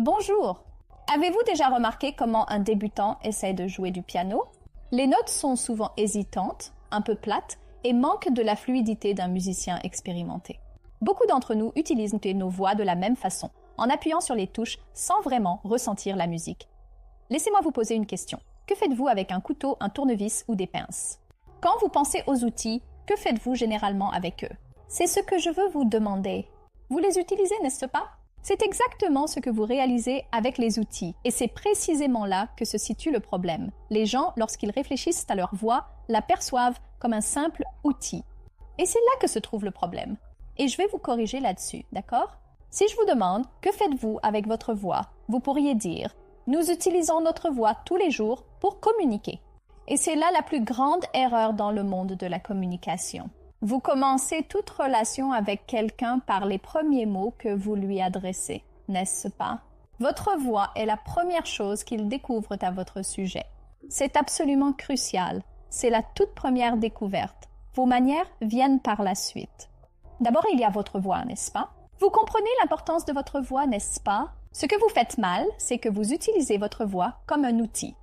Bonjour! Avez-vous déjà remarqué comment un débutant essaie de jouer du piano? Les notes sont souvent hésitantes, un peu plates et manquent de la fluidité d'un musicien expérimenté. Beaucoup d'entre nous utilisent nos voix de la même façon, en appuyant sur les touches sans vraiment ressentir la musique. Laissez-moi vous poser une question. Que faites-vous avec un couteau, un tournevis ou des pinces? Quand vous pensez aux outils, que faites-vous généralement avec eux? C'est ce que je veux vous demander. Vous les utilisez, n'est-ce pas? C'est exactement ce que vous réalisez avec les outils, et c'est précisément là que se situe le problème. Les gens, lorsqu'ils réfléchissent à leur voix, la perçoivent comme un simple outil. Et c'est là que se trouve le problème. Et je vais vous corriger là-dessus, d'accord? Si je vous demande « Que faites-vous avec votre voix ?» vous pourriez dire « Nous utilisons notre voix tous les jours pour communiquer. » Et c'est là la plus grande erreur dans le monde de la communication. Vous commencez toute relation avec quelqu'un par les premiers mots que vous lui adressez, n'est-ce pas? Votre voix est la première chose qu'il découvre à votre sujet. C'est absolument crucial. C'est la toute première découverte. Vos manières viennent par la suite. D'abord, il y a votre voix, n'est-ce pas? Vous comprenez l'importance de votre voix, n'est-ce pas? Ce que vous faites mal, c'est que vous utilisez votre voix comme un outil.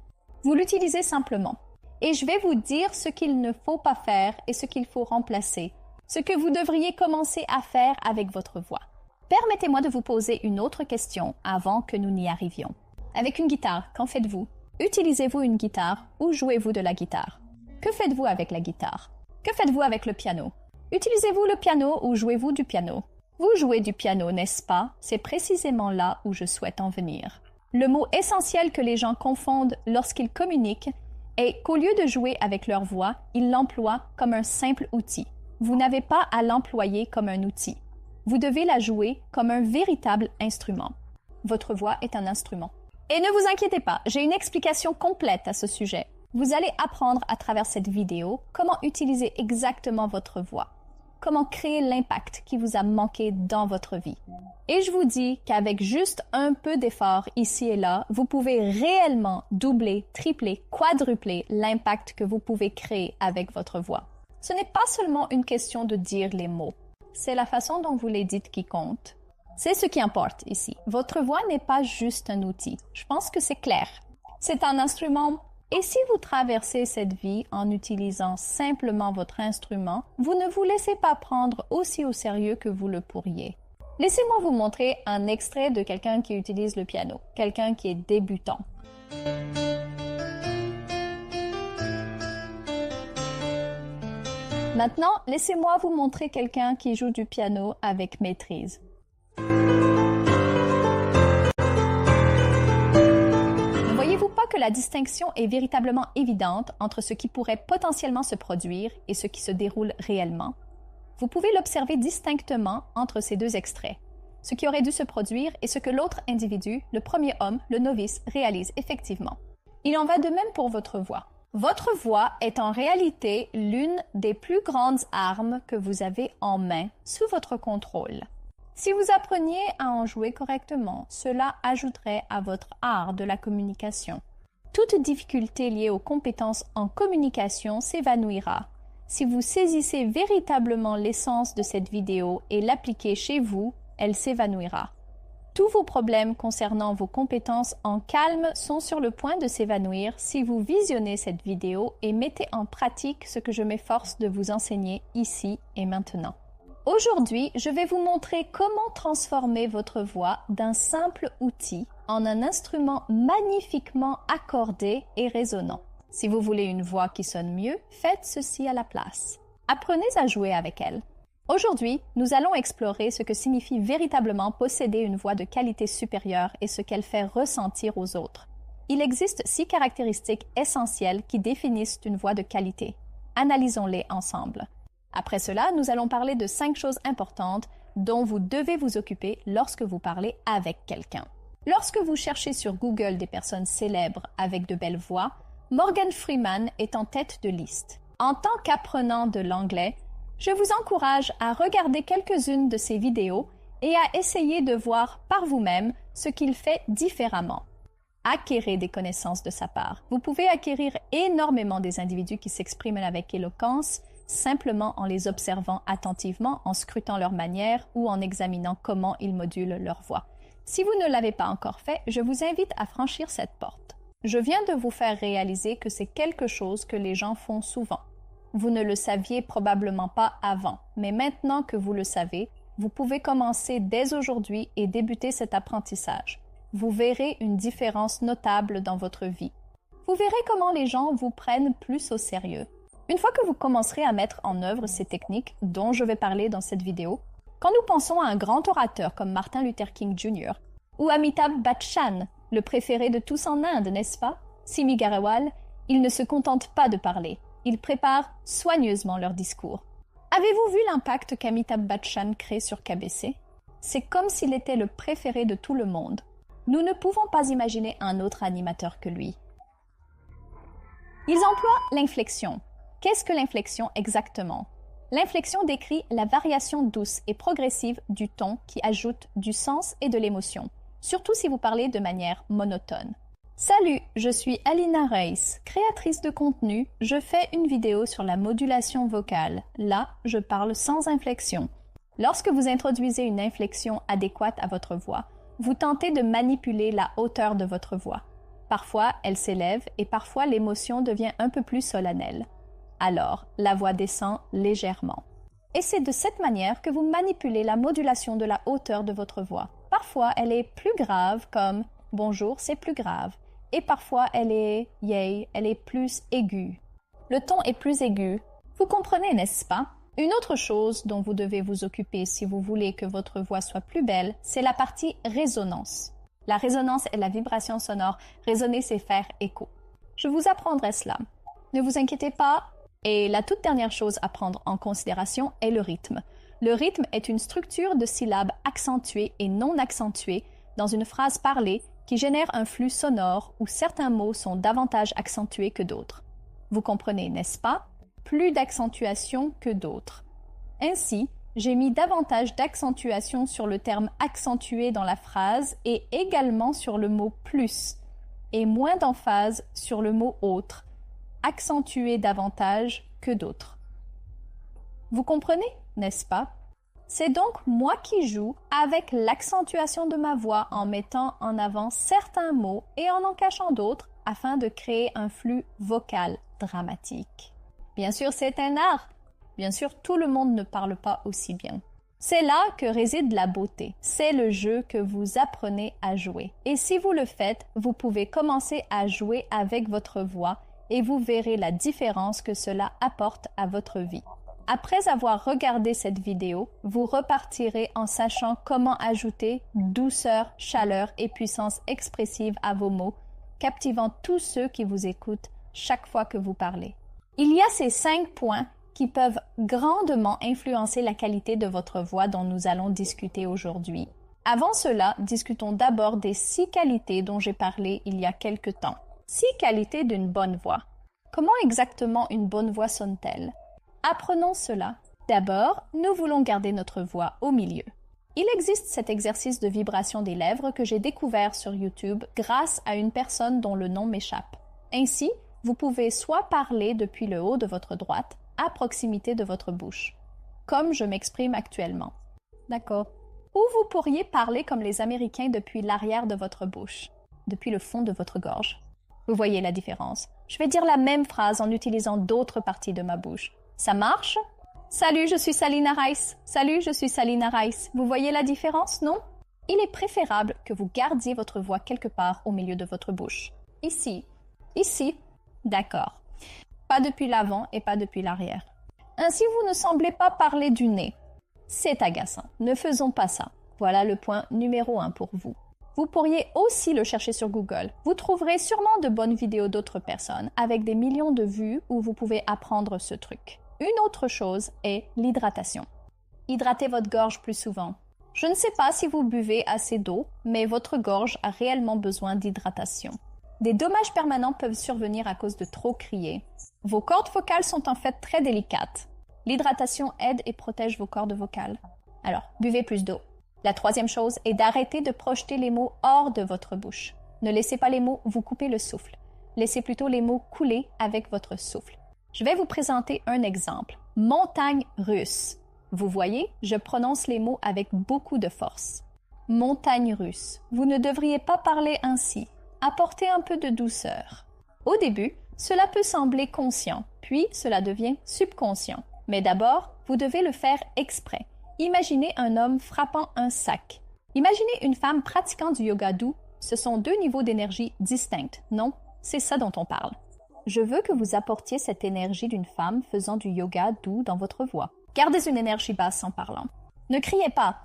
Vous l'utilisez simplement. Et je vais vous dire ce qu'il ne faut pas faire et ce qu'il faut remplacer, ce que vous devriez commencer à faire avec votre voix. Permettez-moi de vous poser une autre question avant que nous n'y arrivions. Avec une guitare, qu'en faites-vous? Utilisez-vous une guitare ou jouez-vous de la guitare? Que faites-vous avec la guitare? Que faites-vous avec le piano? Utilisez-vous le piano ou jouez-vous du piano? Vous jouez du piano, n'est-ce pas? C'est précisément là où je souhaite en venir. Le mot essentiel que les gens confondent lorsqu'ils communiquent est qu'au lieu de jouer avec leur voix, ils l'emploient comme un simple outil. Vous n'avez pas à l'employer comme un outil. Vous devez la jouer comme un véritable instrument. Votre voix est un instrument. Et ne vous inquiétez pas, j'ai une explication complète à ce sujet. Vous allez apprendre à travers cette vidéo comment utiliser exactement votre voix. Comment créer l'impact qui vous a manqué dans votre vie. Et je vous dis qu'avec juste un peu d'effort ici et là, vous pouvez réellement doubler, tripler, quadrupler l'impact que vous pouvez créer avec votre voix. Ce n'est pas seulement une question de dire les mots. C'est la façon dont vous les dites qui compte. C'est ce qui importe ici. Votre voix n'est pas juste un outil. Je pense que c'est clair. C'est un instrument. Et si vous traversez cette vie en utilisant simplement votre instrument, vous ne vous laissez pas prendre aussi au sérieux que vous le pourriez. Laissez-moi vous montrer un extrait de quelqu'un qui utilise le piano, quelqu'un qui est débutant. Maintenant, laissez-moi vous montrer quelqu'un qui joue du piano avec maîtrise. Voyez-vous pas que la distinction est véritablement évidente entre ce qui pourrait potentiellement se produire et ce qui se déroule réellement? Vous pouvez l'observer distinctement entre ces deux extraits, ce qui aurait dû se produire et ce que l'autre individu, le premier homme, le novice, réalise effectivement. Il en va de même pour votre voix. Votre voix est en réalité l'une des plus grandes armes que vous avez en main, sous votre contrôle. Si vous appreniez à en jouer correctement, cela ajouterait à votre art de la communication. Toute difficulté liée aux compétences en communication s'évanouira. Si vous saisissez véritablement l'essence de cette vidéo et l'appliquez chez vous, elle s'évanouira. Tous vos problèmes concernant vos compétences en calme sont sur le point de s'évanouir si vous visionnez cette vidéo et mettez en pratique ce que je m'efforce de vous enseigner ici et maintenant. Aujourd'hui, je vais vous montrer comment transformer votre voix d'un simple outil en un instrument magnifiquement accordé et résonnant. Si vous voulez une voix qui sonne mieux, faites ceci à la place. Apprenez à jouer avec elle. Aujourd'hui, nous allons explorer ce que signifie véritablement posséder une voix de qualité supérieure et ce qu'elle fait ressentir aux autres. Il existe 6 caractéristiques essentielles qui définissent une voix de qualité. Analysons-les ensemble. Après cela, nous allons parler de 5 choses importantes dont vous devez vous occuper lorsque vous parlez avec quelqu'un. Lorsque vous cherchez sur Google des personnes célèbres avec de belles voix, Morgan Freeman est en tête de liste. En tant qu'apprenant de l'anglais, je vous encourage à regarder quelques-unes de ses vidéos et à essayer de voir par vous-même ce qu'il fait différemment. Acquérez des connaissances de sa part. Vous pouvez acquérir énormément des individus qui s'expriment avec éloquence simplement en les observant attentivement, en scrutant leur manière ou en examinant comment ils modulent leur voix. Si vous ne l'avez pas encore fait, je vous invite à franchir cette porte. Je viens de vous faire réaliser que c'est quelque chose que les gens font souvent. Vous ne le saviez probablement pas avant, mais maintenant que vous le savez, vous pouvez commencer dès aujourd'hui et débuter cet apprentissage. Vous verrez une différence notable dans votre vie. Vous verrez comment les gens vous prennent plus au sérieux. Une fois que vous commencerez à mettre en œuvre ces techniques dont je vais parler dans cette vidéo, quand nous pensons à un grand orateur comme Martin Luther King Jr. ou Amitabh Bachchan, le préféré de tous en Inde, n'est-ce pas? Simi Garewal, ils ne se contentent pas de parler, ils préparent soigneusement leur discours. Avez-vous vu l'impact qu'Amitabh Bachchan crée sur KBC? C'est comme s'il était le préféré de tout le monde. Nous ne pouvons pas imaginer un autre animateur que lui. Ils emploient l'inflexion. Qu'est-ce que l'inflexion exactement? L'inflexion décrit la variation douce et progressive du ton qui ajoute du sens et de l'émotion, surtout si vous parlez de manière monotone. Salut, je suis Alina Reis, créatrice de contenu. Je fais une vidéo sur la modulation vocale. Là, je parle sans inflexion. Lorsque vous introduisez une inflexion adéquate à votre voix, vous tentez de manipuler la hauteur de votre voix. Parfois, elle s'élève et parfois l'émotion devient un peu plus solennelle. Alors, la voix descend légèrement. Et c'est de cette manière que vous manipulez la modulation de la hauteur de votre voix. Parfois, elle est plus grave, comme « bonjour, c'est plus grave ». Et parfois, elle est « yay », elle est plus aiguë. Le ton est plus aigu. Vous comprenez, n'est-ce pas? Une autre chose dont vous devez vous occuper si vous voulez que votre voix soit plus belle, c'est la partie résonance. La résonance est la vibration sonore. Résonner, c'est faire écho. Je vous apprendrai cela. Ne vous inquiétez pas. Et la toute dernière chose à prendre en considération est le rythme. Le rythme est une structure de syllabes accentuées et non accentuées dans une phrase parlée qui génère un flux sonore où certains mots sont davantage accentués que d'autres. Vous comprenez, n'est-ce pas? Plus d'accentuation que d'autres. Ainsi, j'ai mis davantage d'accentuation sur le terme accentué dans la phrase et également sur le mot plus, et moins d'emphase sur le mot autre, accentué davantage que d'autres. Vous comprenez, n'est-ce pas? C'est donc moi qui joue avec l'accentuation de ma voix en mettant en avant certains mots et en cachant d'autres afin de créer un flux vocal dramatique. Bien sûr, c'est un art. Bien sûr, tout le monde ne parle pas aussi bien. C'est là que réside la beauté. C'est le jeu que vous apprenez à jouer. Et si vous le faites, vous pouvez commencer à jouer avec votre voix et vous verrez la différence que cela apporte à votre vie. Après avoir regardé cette vidéo, vous repartirez en sachant comment ajouter douceur, chaleur et puissance expressive à vos mots, captivant tous ceux qui vous écoutent chaque fois que vous parlez. Il y a ces 5 points qui peuvent grandement influencer la qualité de votre voix dont nous allons discuter aujourd'hui. Avant cela, discutons d'abord des 6 qualités dont j'ai parlé il y a quelque temps. 6 qualités d'une bonne voix. Comment exactement une bonne voix sonne-t-elle? Apprenons cela. D'abord, nous voulons garder notre voix au milieu. Il existe cet exercice de vibration des lèvres que j'ai découvert sur YouTube grâce à une personne dont le nom m'échappe. Ainsi, vous pouvez soit parler depuis le haut de votre droite, à proximité de votre bouche, comme je m'exprime actuellement. D'accord. Ou vous pourriez parler comme les Américains depuis l'arrière de votre bouche, depuis le fond de votre gorge. Vous voyez la différence. Je vais dire la même phrase en utilisant d'autres parties de ma bouche. Ça marche? Salut, je suis Salina Reis. Salut, je suis Salina Reis. Vous voyez la différence, non? Il est préférable que vous gardiez votre voix quelque part au milieu de votre bouche. Ici. Ici. D'accord. Pas depuis l'avant et pas depuis l'arrière. Ainsi, vous ne semblez pas parler du nez. C'est agaçant. Ne faisons pas ça. Voilà le point numéro 1 pour vous. Vous pourriez aussi le chercher sur Google. Vous trouverez sûrement de bonnes vidéos d'autres personnes avec des millions de vues où vous pouvez apprendre ce truc. Une autre chose est l'hydratation. Hydratez votre gorge plus souvent. Je ne sais pas si vous buvez assez d'eau, mais votre gorge a réellement besoin d'hydratation. Des dommages permanents peuvent survenir à cause de trop crier. Vos cordes vocales sont en fait très délicates. L'hydratation aide et protège vos cordes vocales. Alors, buvez plus d'eau. La troisième chose est d'arrêter de projeter les mots hors de votre bouche. Ne laissez pas les mots vous couper le souffle. Laissez plutôt les mots couler avec votre souffle. Je vais vous présenter un exemple. Montagne russe. Vous voyez, je prononce les mots avec beaucoup de force. montagne russe. Vous ne devriez pas parler ainsi. Apportez un peu de douceur. Au début, cela peut sembler conscient, puis cela devient subconscient. Mais d'abord, vous devez le faire exprès. Imaginez un homme frappant un sac. Imaginez une femme pratiquant du yoga doux. Ce sont deux niveaux d'énergie distincts, non? C'est ça dont on parle. Je veux que vous apportiez cette énergie d'une femme faisant du yoga doux dans votre voix. Gardez une énergie basse en parlant. Ne criez pas.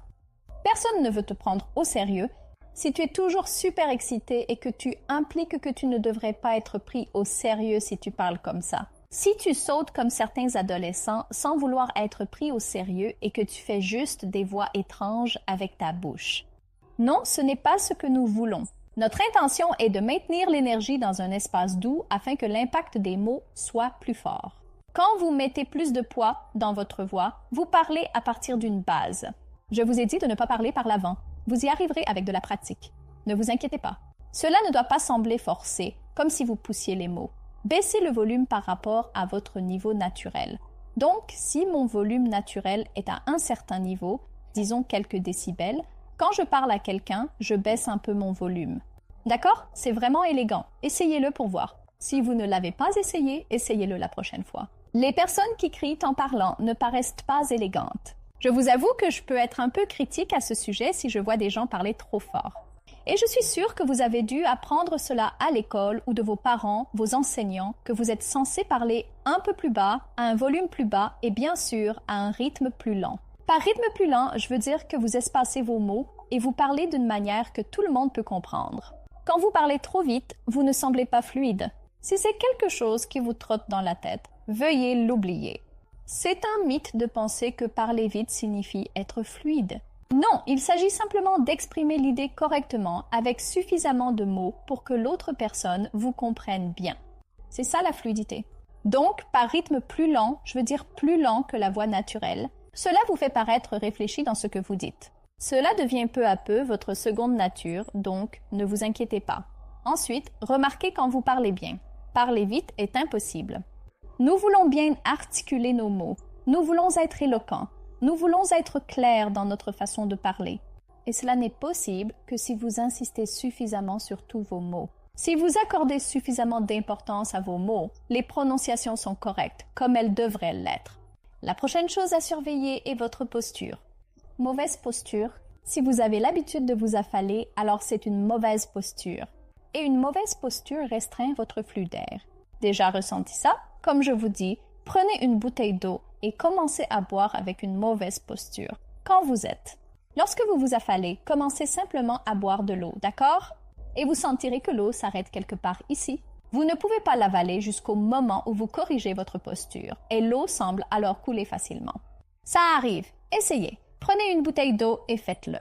Personne ne veut te prendre au sérieux si tu es toujours super excité et que tu impliques que tu ne devrais pas être pris au sérieux si tu parles comme ça. Si tu sautes comme certains adolescents sans vouloir être pris au sérieux et que tu fais juste des voix étranges avec ta bouche. Non, ce n'est pas ce que nous voulons. Notre intention est de maintenir l'énergie dans un espace doux afin que l'impact des mots soit plus fort. Quand vous mettez plus de poids dans votre voix, vous parlez à partir d'une base. Je vous ai dit de ne pas parler par l'avant. Vous y arriverez avec de la pratique. Ne vous inquiétez pas. Cela ne doit pas sembler forcé, comme si vous poussiez les mots. Baissez le volume par rapport à votre niveau naturel. Donc, si mon volume naturel est à un certain niveau, disons quelques décibels, quand je parle à quelqu'un, je baisse un peu mon volume. D'accord? C'est vraiment élégant. Essayez-le pour voir. Si vous ne l'avez pas essayé, essayez-le la prochaine fois. Les personnes qui crient en parlant ne paraissent pas élégantes. Je vous avoue que je peux être un peu critique à ce sujet si je vois des gens parler trop fort. Et je suis sûre que vous avez dû apprendre cela à l'école ou de vos parents, vos enseignants, que vous êtes censé parler un peu plus bas, à un volume plus bas et bien sûr à un rythme plus lent. Par rythme plus lent, je veux dire que vous espacez vos mots et vous parlez d'une manière que tout le monde peut comprendre. Quand vous parlez trop vite, vous ne semblez pas fluide. Si c'est quelque chose qui vous trotte dans la tête, veuillez l'oublier. C'est un mythe de penser que parler vite signifie être fluide. Non, il s'agit simplement d'exprimer l'idée correctement avec suffisamment de mots pour que l'autre personne vous comprenne bien. C'est ça la fluidité. Donc, par rythme plus lent, je veux dire plus lent que la voix naturelle, cela vous fait paraître réfléchi dans ce que vous dites. Cela devient peu à peu votre seconde nature, donc ne vous inquiétez pas. Ensuite, remarquez quand vous parlez bien. Parler vite est impossible. Nous voulons bien articuler nos mots. Nous voulons être éloquents. Nous voulons être clairs dans notre façon de parler. Et cela n'est possible que si vous insistez suffisamment sur tous vos mots. Si vous accordez suffisamment d'importance à vos mots, les prononciations sont correctes, comme elles devraient l'être. La prochaine chose à surveiller est votre posture. Mauvaise posture. Si vous avez l'habitude de vous affaler, alors c'est une mauvaise posture. Et une mauvaise posture restreint votre flux d'air. Déjà ressenti ça? Comme je vous dis, prenez une bouteille d'eau et commencez à boire avec une mauvaise posture. Quand vous êtes. Lorsque vous vous affalez, commencez simplement à boire de l'eau, d'accord? Et vous sentirez que l'eau s'arrête quelque part ici. Vous ne pouvez pas l'avaler jusqu'au moment où vous corrigez votre posture et l'eau semble alors couler facilement. Ça arrive, essayez. Prenez une bouteille d'eau et faites-le.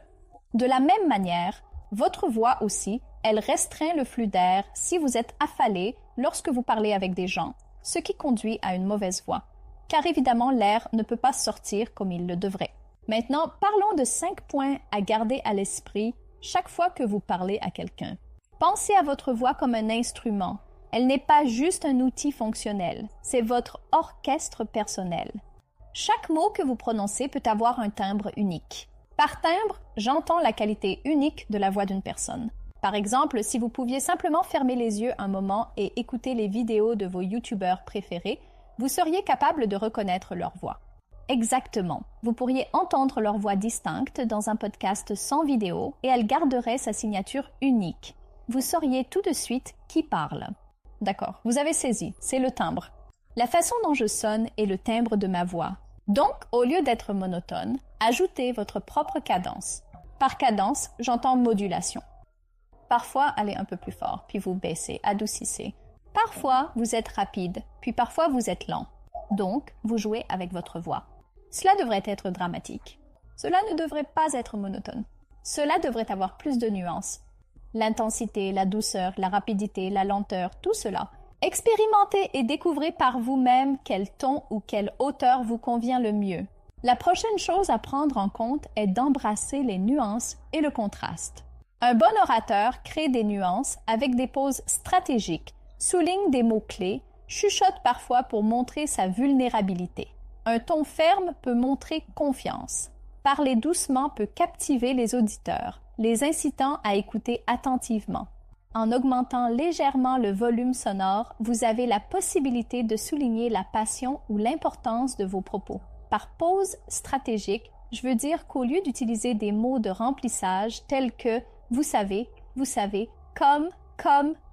De la même manière, votre voix aussi, elle restreint le flux d'air si vous êtes affalé lorsque vous parlez avec des gens, ce qui conduit à une mauvaise voix. Car évidemment, l'air ne peut pas sortir comme il le devrait. Maintenant, parlons de 5 points à garder à l'esprit chaque fois que vous parlez à quelqu'un. Pensez à votre voix comme un instrument. Elle n'est pas juste un outil fonctionnel, c'est votre orchestre personnel. Chaque mot que vous prononcez peut avoir un timbre unique. Par timbre, j'entends la qualité unique de la voix d'une personne. Par exemple, si vous pouviez simplement fermer les yeux un moment et écouter les vidéos de vos youtubeurs préférés, vous seriez capable de reconnaître leur voix. Exactement. Vous pourriez entendre leur voix distincte dans un podcast sans vidéo et elle garderait sa signature unique. Vous sauriez tout de suite qui parle. D'accord, vous avez saisi, c'est le timbre. La façon dont je sonne est le timbre de ma voix. Donc, au lieu d'être monotone, ajoutez votre propre cadence. Par cadence, j'entends modulation. Parfois, allez un peu plus fort, puis vous baissez, adoucissez. Parfois, vous êtes rapide, puis parfois vous êtes lent. Donc, vous jouez avec votre voix. Cela devrait être dramatique. Cela ne devrait pas être monotone. Cela devrait avoir plus de nuances. L'intensité, la douceur, la rapidité, la lenteur, tout cela. Expérimentez et découvrez par vous-même quel ton ou quelle hauteur vous convient le mieux. La prochaine chose à prendre en compte est d'embrasser les nuances et le contraste. Un bon orateur crée des nuances avec des pauses stratégiques, souligne des mots-clés, chuchote parfois pour montrer sa vulnérabilité. Un ton ferme peut montrer confiance. Parler doucement peut captiver les auditeurs. les incitant à écouter attentivement. En augmentant légèrement le volume sonore, vous avez la possibilité de souligner la passion ou l'importance de vos propos. Par pause stratégique, je veux dire qu'au lieu d'utiliser des mots de remplissage tels que « vous savez »,« comme »,«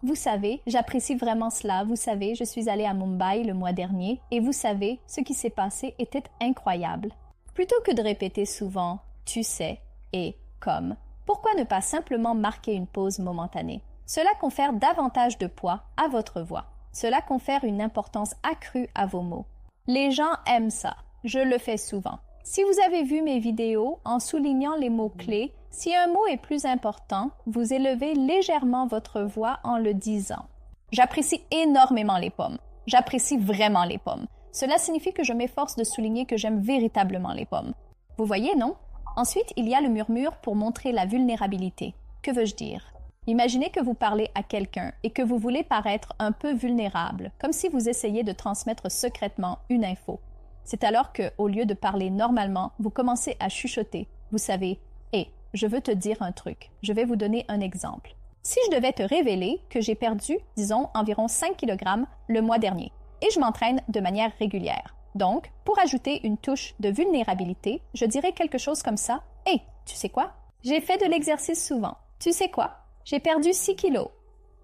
vous savez, j'apprécie vraiment cela, vous savez, je suis allé à Mumbai le mois dernier et vous savez, ce qui s'est passé était incroyable ». Plutôt que de répéter souvent « tu sais » et « comme », pourquoi ne pas simplement marquer une pause momentanée? Cela confère davantage de poids à votre voix. Cela confère une importance accrue à vos mots. Les gens aiment ça. Je le fais souvent. Si vous avez vu mes vidéos, en soulignant les mots-clés, si un mot est plus important, vous élevez légèrement votre voix en le disant. J'apprécie énormément les pommes. J'apprécie vraiment les pommes. Cela signifie que je m'efforce de souligner que j'aime véritablement les pommes. Vous voyez, non? Ensuite, il y a le murmure pour montrer la vulnérabilité. Que veux-je dire? Imaginez que vous parlez à quelqu'un et que vous voulez paraître un peu vulnérable, comme si vous essayez de transmettre secrètement une info. C'est alors que, au lieu de parler normalement, vous commencez à chuchoter. Vous savez, « Hé, je veux te dire un truc. Je vais vous donner un exemple. Si je devais te révéler que j'ai perdu, disons, environ 5 kg le mois dernier, et je m'entraîne de manière régulière. Donc, pour ajouter une touche de vulnérabilité, je dirais quelque chose comme ça. « Hé, tu sais quoi? J'ai fait de l'exercice souvent. Tu sais quoi? J'ai perdu 6 kilos.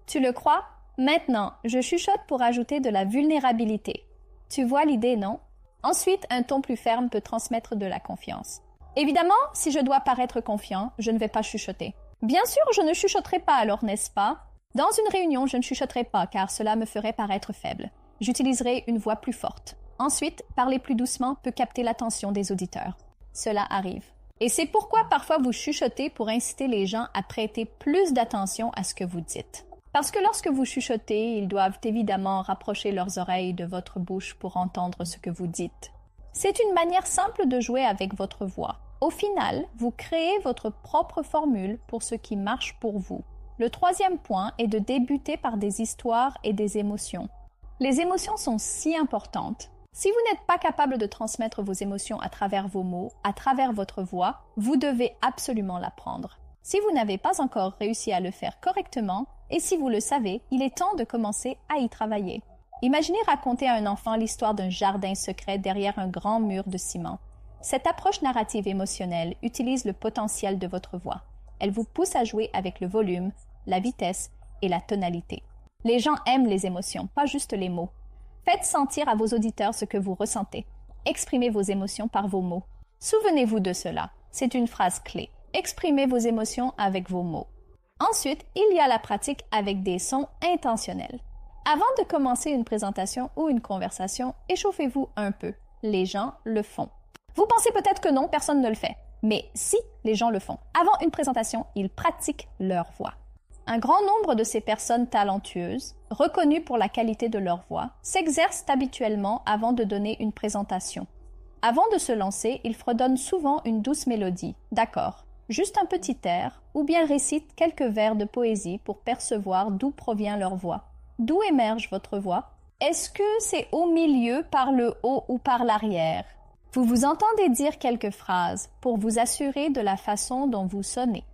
Tu le crois? Maintenant, je chuchote pour ajouter de la vulnérabilité. Tu vois l'idée, non? Ensuite, un ton plus ferme peut transmettre de la confiance. Évidemment, si je dois paraître confiant, je ne vais pas chuchoter. Bien sûr, je ne chuchoterai pas alors, n'est-ce pas? Dans une réunion, je ne chuchoterai pas car cela me ferait paraître faible. J'utiliserai une voix plus forte. Ensuite, parler plus doucement peut capter l'attention des auditeurs. Cela arrive. Et c'est pourquoi parfois vous chuchotez pour inciter les gens à prêter plus d'attention à ce que vous dites. Parce que lorsque vous chuchotez, ils doivent évidemment rapprocher leurs oreilles de votre bouche pour entendre ce que vous dites. C'est une manière simple de jouer avec votre voix. Au final, vous créez votre propre formule pour ce qui marche pour vous. Le troisième point est de débuter par des histoires et des émotions. Les émotions sont si importantes. Si vous n'êtes pas capable de transmettre vos émotions à travers vos mots, à travers votre voix, vous devez absolument l'apprendre. Si vous n'avez pas encore réussi à le faire correctement, et si vous le savez, il est temps de commencer à y travailler. Imaginez raconter à un enfant l'histoire d'un jardin secret derrière un grand mur de ciment. Cette approche narrative émotionnelle utilise le potentiel de votre voix. Elle vous pousse à jouer avec le volume, la vitesse et la tonalité. Les gens aiment les émotions, pas juste les mots. Faites sentir à vos auditeurs ce que vous ressentez. Exprimez vos émotions par vos mots. Souvenez-vous de cela. C'est une phrase clé. Exprimez vos émotions avec vos mots. Ensuite, il y a la pratique avec des sons intentionnels. Avant de commencer une présentation ou une conversation, échauffez-vous un peu. Les gens le font. Vous pensez peut-être que non, personne ne le fait. Mais si, les gens le font. Avant une présentation, ils pratiquent leur voix. Un grand nombre de ces personnes talentueuses, reconnues pour la qualité de leur voix, s'exercent habituellement avant de donner une présentation. Avant de se lancer, ils fredonnent souvent une douce mélodie, d'accord, juste un petit air, ou bien récitent quelques vers de poésie pour percevoir d'où provient leur voix. D'où émerge votre voix? Est-ce que c'est au milieu, par le haut ou par l'arrière? Vous vous entendez dire quelques phrases pour vous assurer de la façon dont vous sonnez.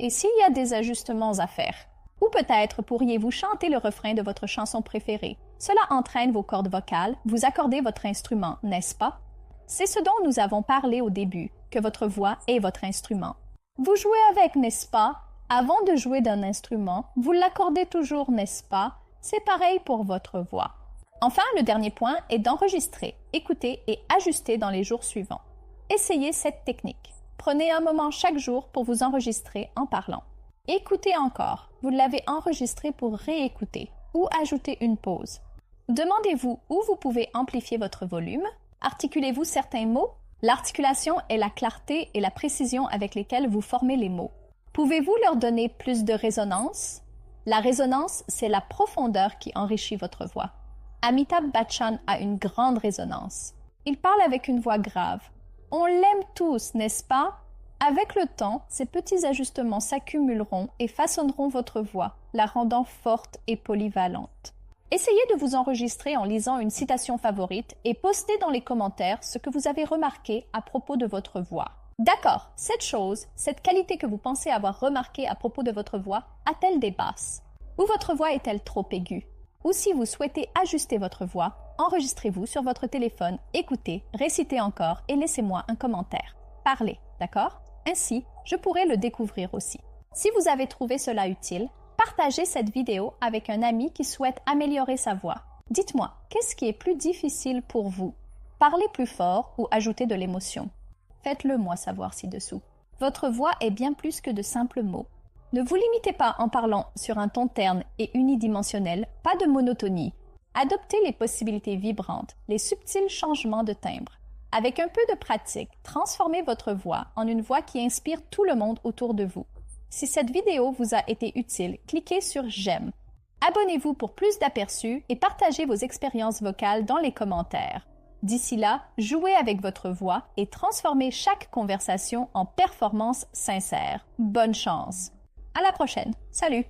Et s'il y a des ajustements à faire? Ou peut-être pourriez-vous chanter le refrain de votre chanson préférée. Cela entraîne vos cordes vocales, vous accordez votre instrument, n'est-ce pas? C'est ce dont nous avons parlé au début, que votre voix est votre instrument. Vous jouez avec, n'est-ce pas? Avant de jouer d'un instrument, vous l'accordez toujours, n'est-ce pas? C'est pareil pour votre voix. Enfin, le dernier point est d'enregistrer, écouter et ajuster dans les jours suivants. Essayez cette technique. Prenez un moment chaque jour pour vous enregistrer en parlant. Écoutez encore. Vous l'avez enregistré pour réécouter ou ajouter une pause. Demandez-vous où vous pouvez amplifier votre volume. Articulez-vous certains mots? L'articulation est la clarté et la précision avec lesquelles vous formez les mots. Pouvez-vous leur donner plus de résonance? La résonance, c'est la profondeur qui enrichit votre voix. Amitabh Bachchan a une grande résonance. Il parle avec une voix grave. On l'aime tous, n'est-ce pas? Avec le temps, ces petits ajustements s'accumuleront et façonneront votre voix, la rendant forte et polyvalente. Essayez de vous enregistrer en lisant une citation favorite et postez dans les commentaires ce que vous avez remarqué à propos de votre voix. D'accord, cette qualité que vous pensez avoir remarquée à propos de votre voix, a-t-elle des basses? Ou votre voix est-elle trop aiguë? Ou si vous souhaitez ajuster votre voix, enregistrez-vous sur votre téléphone, écoutez, récitez encore et laissez-moi un commentaire. Parlez, d'accord? Ainsi, je pourrai le découvrir aussi. Si vous avez trouvé cela utile, partagez cette vidéo avec un ami qui souhaite améliorer sa voix. Dites-moi, qu'est-ce qui est plus difficile pour vous? Parler plus fort ou ajouter de l'émotion? Faites-le moi savoir ci-dessous. Votre voix est bien plus que de simples mots. Ne vous limitez pas en parlant sur un ton terne et unidimensionnel, pas de monotonie. Adoptez les possibilités vibrantes, les subtils changements de timbre. Avec un peu de pratique, transformez votre voix en une voix qui inspire tout le monde autour de vous. Si cette vidéo vous a été utile, cliquez sur j'aime. Abonnez-vous pour plus d'aperçus et partagez vos expériences vocales dans les commentaires. D'ici là, jouez avec votre voix et transformez chaque conversation en performance sincère. Bonne chance! À la prochaine! Salut!